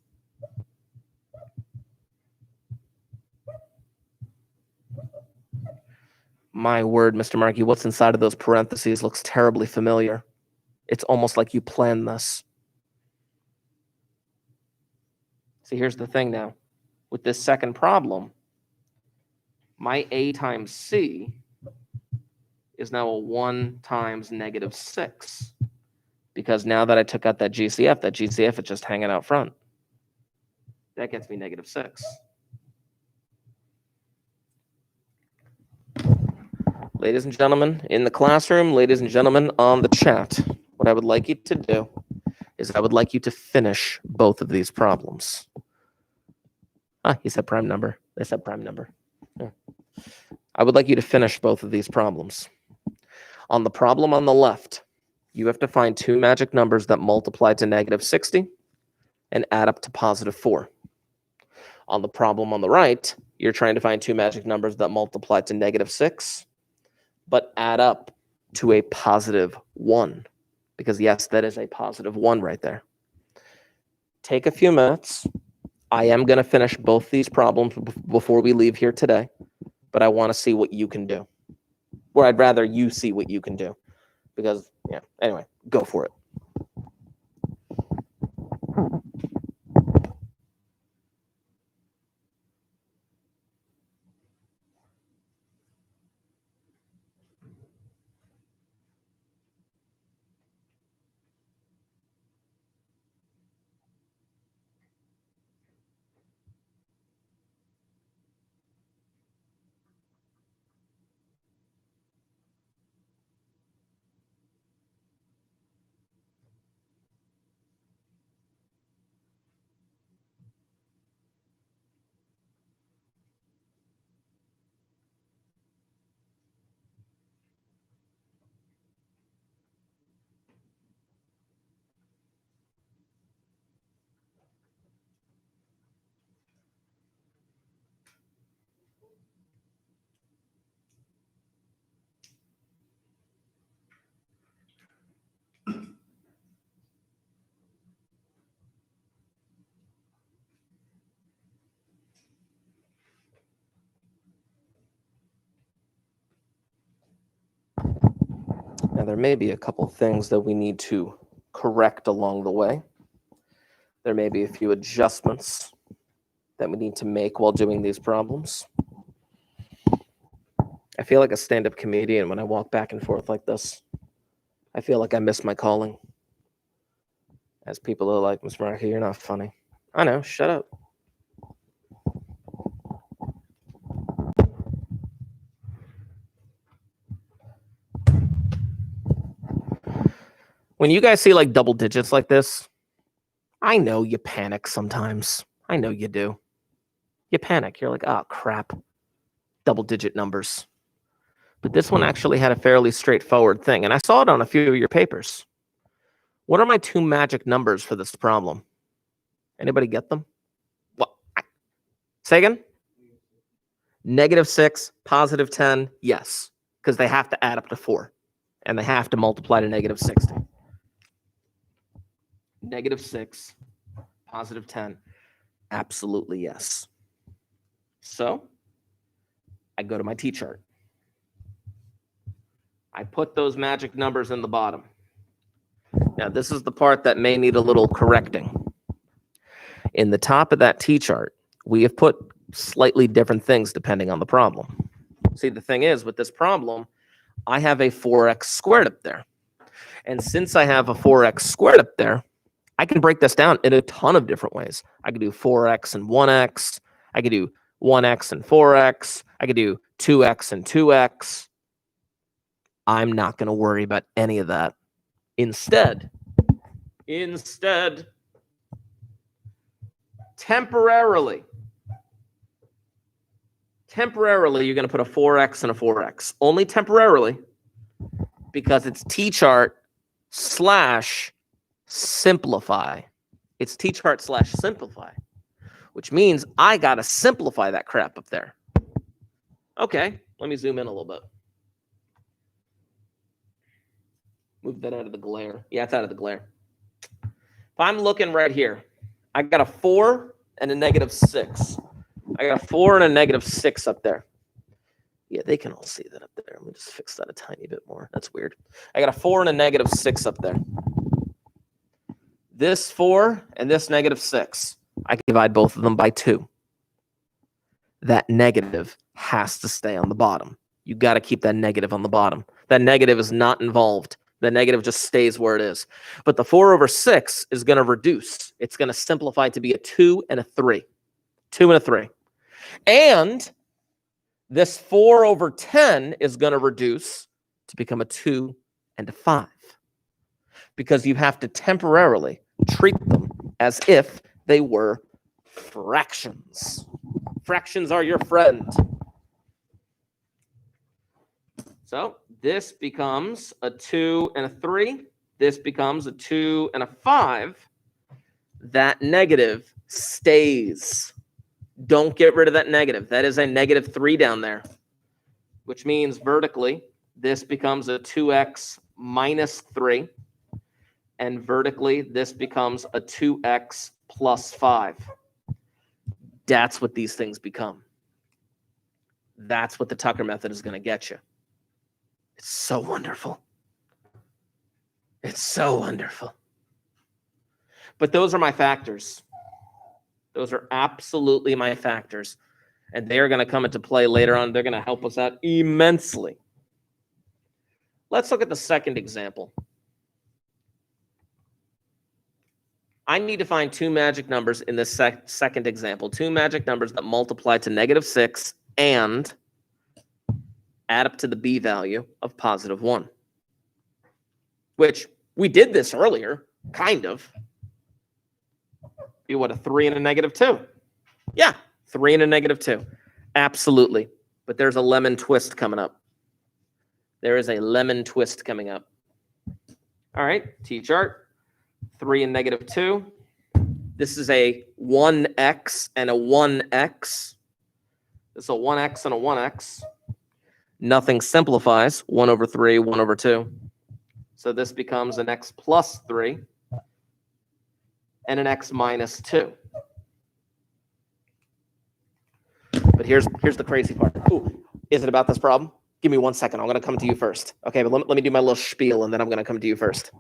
Speaker 1: my word, Mr. Markey, what's inside of those parentheses looks terribly familiar. It's almost like you planned this. See, here's the thing now. With this second problem, my A times C is now a 1 times negative 6. Because now that I took out that GCF is just hanging out front. That gets me negative 6. Ladies and gentlemen in the classroom, ladies and gentlemen on the chat, what I would like you to do is I would like you to finish both of these problems. He said prime number. They said prime number. Yeah. I would like you to finish both of these problems. On the problem on the left, you have to find 2 magic numbers that multiply to negative 60 and add up to positive 4. On the problem on the right, you're trying to find 2 magic numbers that multiply to negative 6, but add up to a positive 1. Because yes, that is a positive 1 right there. Take a few minutes. I am going to finish both these problems before we leave here today, but I want to see what you can do. Or I'd rather you see what you can do. Because, yeah, anyway, go for it. Now, there may be a couple things that we need to correct along the way. There may be a few adjustments that we need to make while doing these problems. I feel like a stand-up comedian when I walk back and forth like this. I feel like I miss my calling. As people are like, Mr. Markey, you're not funny. I know, shut up. When you guys see like double digits like this, I know you panic sometimes. I know you do. You panic. You're like, oh, crap. Double digit numbers. But this one actually had a fairly straightforward thing. And I saw it on a few of your papers. What are my two magic numbers for this problem? Anybody get them? What? Say again? -6, +10. Yes. Because they have to add up to 4. And they have to multiply to -60. -6, +10. Absolutely yes. So I go to my T-chart. I put those magic numbers in the bottom. Now, this is the part that may need a little correcting. In the top of that T-chart, we have put slightly different things depending on the problem. See, the thing is, with this problem, I have a 4x squared up there. And since I have a 4x squared up there, I can break this down in a ton of different ways. I could do 4x and 1x. I could do 1x and 4x. I could do 2x and 2x. I'm not going to worry about any of that. Instead, temporarily, you're going to put a 4x and a 4x. Only temporarily, because it's T-chart slash simplify. It's T-chart slash simplify, which means I got to simplify that crap up there. Okay, let me zoom in a little bit. Move that out of the glare. Yeah, it's out of the glare. If I'm looking right here, I got a 4 and a -6. I got a 4 and a -6 up there. Yeah, they can all see that up there. Let me just fix that a tiny bit more. That's weird. I got a 4 and a -6 up there. This 4 and this -6. I can divide both of them by 2. That negative has to stay on the bottom. You got to keep that negative on the bottom. That negative is not involved. The negative just stays where it is. But the 4/6 is going to reduce. It's going to simplify to be a 2 and a 3. 2 and a 3. And this 4/10 is going to reduce to become a 2 and a 5. Because you have to temporarily treat them as if they were fractions. Fractions are your friend. So this becomes a 2 and a 3. This becomes a 2 and a 5. That negative stays. Don't get rid of that negative. That is a -3 down there, which means vertically, this becomes a 2x minus 3. And vertically, this becomes a 2x plus 5. That's what these things become. That's what the Tucker method is going to get you. It's so wonderful. It's so wonderful. But those are my factors. Those are absolutely my factors. And they are going to come into play later on. They're going to help us out immensely. Let's look at the second example. I need to find two magic numbers in this second example. Two magic numbers that multiply to -6 and add up to the b value of +1. Which we did this earlier, kind of. Be what, a 3 and a -2? Yeah, 3 and a -2. Absolutely. But there's a lemon twist coming up. There is a lemon twist coming up. All right, T-chart. 3 and -2. This is a 1x and a 1x. This is a 1x and a 1x. Nothing simplifies. 1/3, 1/2. So this becomes an x plus 3 and an x minus 2. But here's the crazy part. Ooh, is it about this problem? Give me 1 second. I'm going to come to you first. Okay, but let me do my little spiel, and then I'm going to come to you first.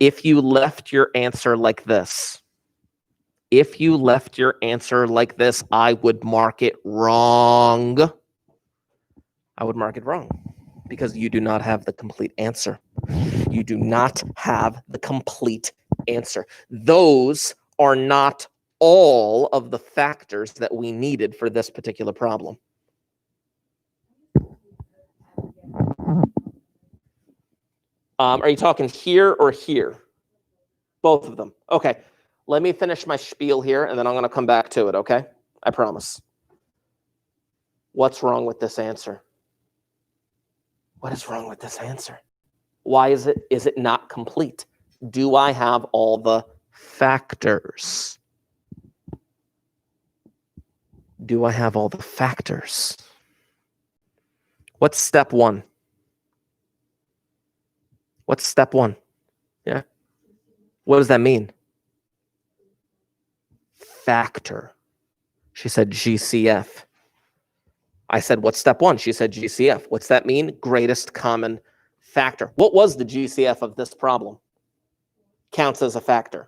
Speaker 1: if you left your answer like this, if you left your answer like this, I would mark it wrong. I would mark it wrong because you do not have the complete answer. You do not have the complete answer. Those are not all of the factors that we needed for this particular problem. Are you talking here or here? Both of them. Okay. Let me finish my spiel here, and then I'm going to come back to it, okay? I promise. What's wrong with this answer? What is wrong with this answer? Why is it not complete? Do I have all the factors? Do I have all the factors? What's step one? What's step one? Yeah. What does that mean? Factor. She said GCF. I said, what's step one? She said GCF. What's that mean? Greatest common factor. What was the GCF of this problem? Counts as a factor.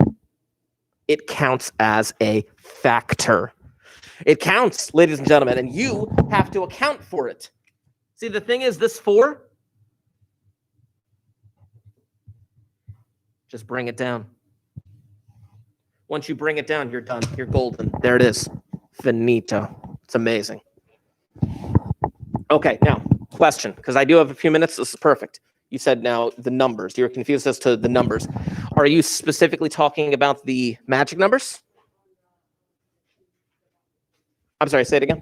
Speaker 1: It counts as a factor. It counts, ladies and gentlemen, and you have to account for it. See, the thing is, this 4, just bring it down. Once you bring it down, you're done. You're golden. There it is. Finito. It's amazing. Okay, now, question, because I do have a few minutes. This is perfect. You said now the numbers. You're confused as to the numbers. Are you specifically talking about the magic numbers? I'm sorry, say it again.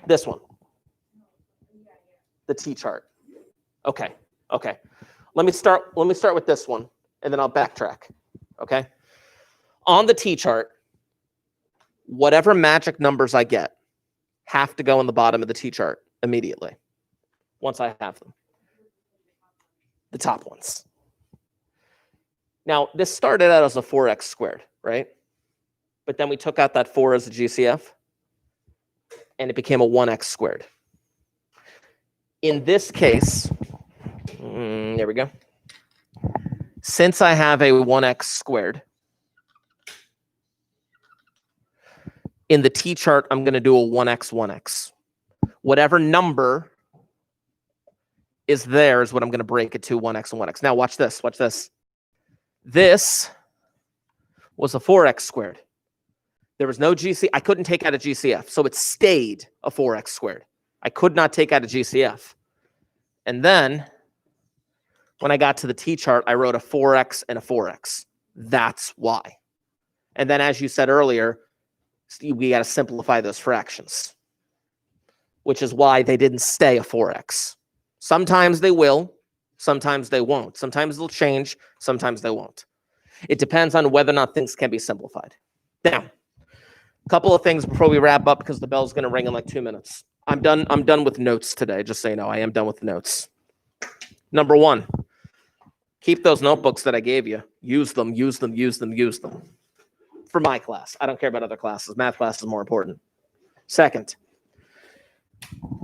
Speaker 1: This one. The T-chart. Okay, okay. Let me start with this one, and then I'll backtrack. Okay? On the T-chart, whatever magic numbers I get have to go in the bottom of the T-chart immediately once I have them. The top ones. Now, this started out as a 4x squared, right? But then we took out that 4 as a GCF, and it became a 1x squared. In this case, there we go. Since I have a 1x squared, in the T-chart, I'm going to do a 1x, 1x. Whatever number is there is what I'm going to break it to 1x and 1x. Now, watch this. Watch this. This was a 4x squared. There was no GC. I couldn't take out a GCF, so it stayed a 4x squared. I could not take out a GCF. And then, when I got to the T-chart, I wrote a 4x and a 4x. That's why. And then, as you said earlier, we got to simplify those fractions, which is why they didn't stay a 4x. Sometimes they will, sometimes they won't. Sometimes they'll change, sometimes they won't. It depends on whether or not things can be simplified. Now, a couple of things before we wrap up because the bell's going to ring in like 2 minutes. I'm done with notes today, just so you know. I am done with notes. Number one, keep those notebooks that I gave you. Use them, use them, use them, use them. For my class. I don't care about other classes. Math class is more important. Second,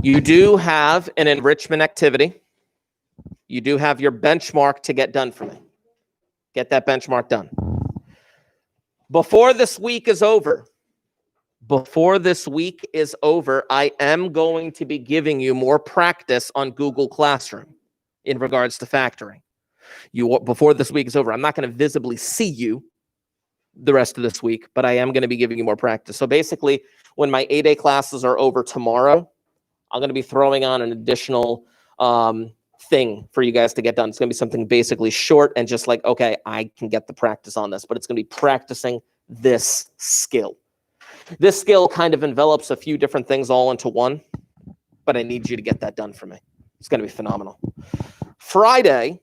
Speaker 1: you do have an enrichment activity. You do have your benchmark to get done for me. Get that benchmark done. Before this week is over, I am going to be giving you more practice on Google Classroom in regards to factoring. Before this week is over, I'm not going to visibly see you the rest of this week, but I am going to be giving you more practice. So basically, when my 8A classes are over tomorrow, I'm going to be throwing on an additional thing for you guys to get done. It's going to be something basically short and just like, okay, I can get the practice on this, but it's going to be practicing this skill. This skill kind of envelops a few different things all into one, but I need you to get that done for me. It's going to be phenomenal. Friday,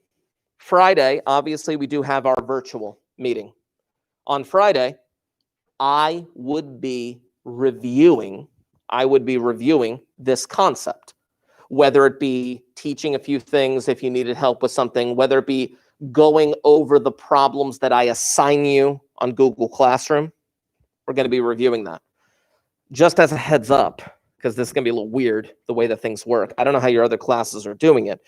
Speaker 1: obviously, we do have our virtual meeting. On Friday, I would be reviewing this concept, whether it be teaching a few things if you needed help with something, whether it be going over the problems that I assign you on Google Classroom. We're going to be reviewing that. Just as a heads up, because this is going to be a little weird, the way that things work. I don't know how your other classes are doing it,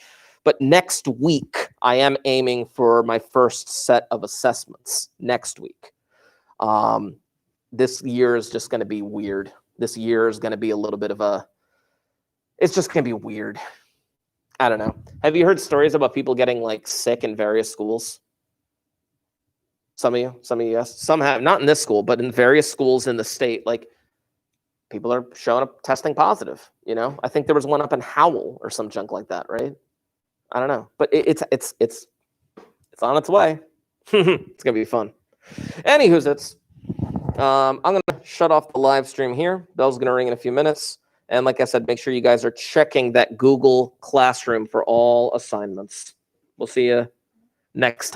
Speaker 1: But next week, I am aiming for my first set of assessments next week. This year is just going to be weird. This year is going to be a little bit of a, it's just going to be weird. I don't know. Have you heard stories about people getting like sick in various schools? Some of you, yes. Some have, not in this school, but in various schools in the state, like people are showing up testing positive, you know? I think there was one up in Howell or some junk like that, right? I don't know, but it's on its way. It's gonna be fun. Anywho's it's. I'm gonna shut off the live stream here. Bell's gonna ring in a few minutes, and like I said, make sure you guys are checking that Google Classroom for all assignments. We'll see you next time.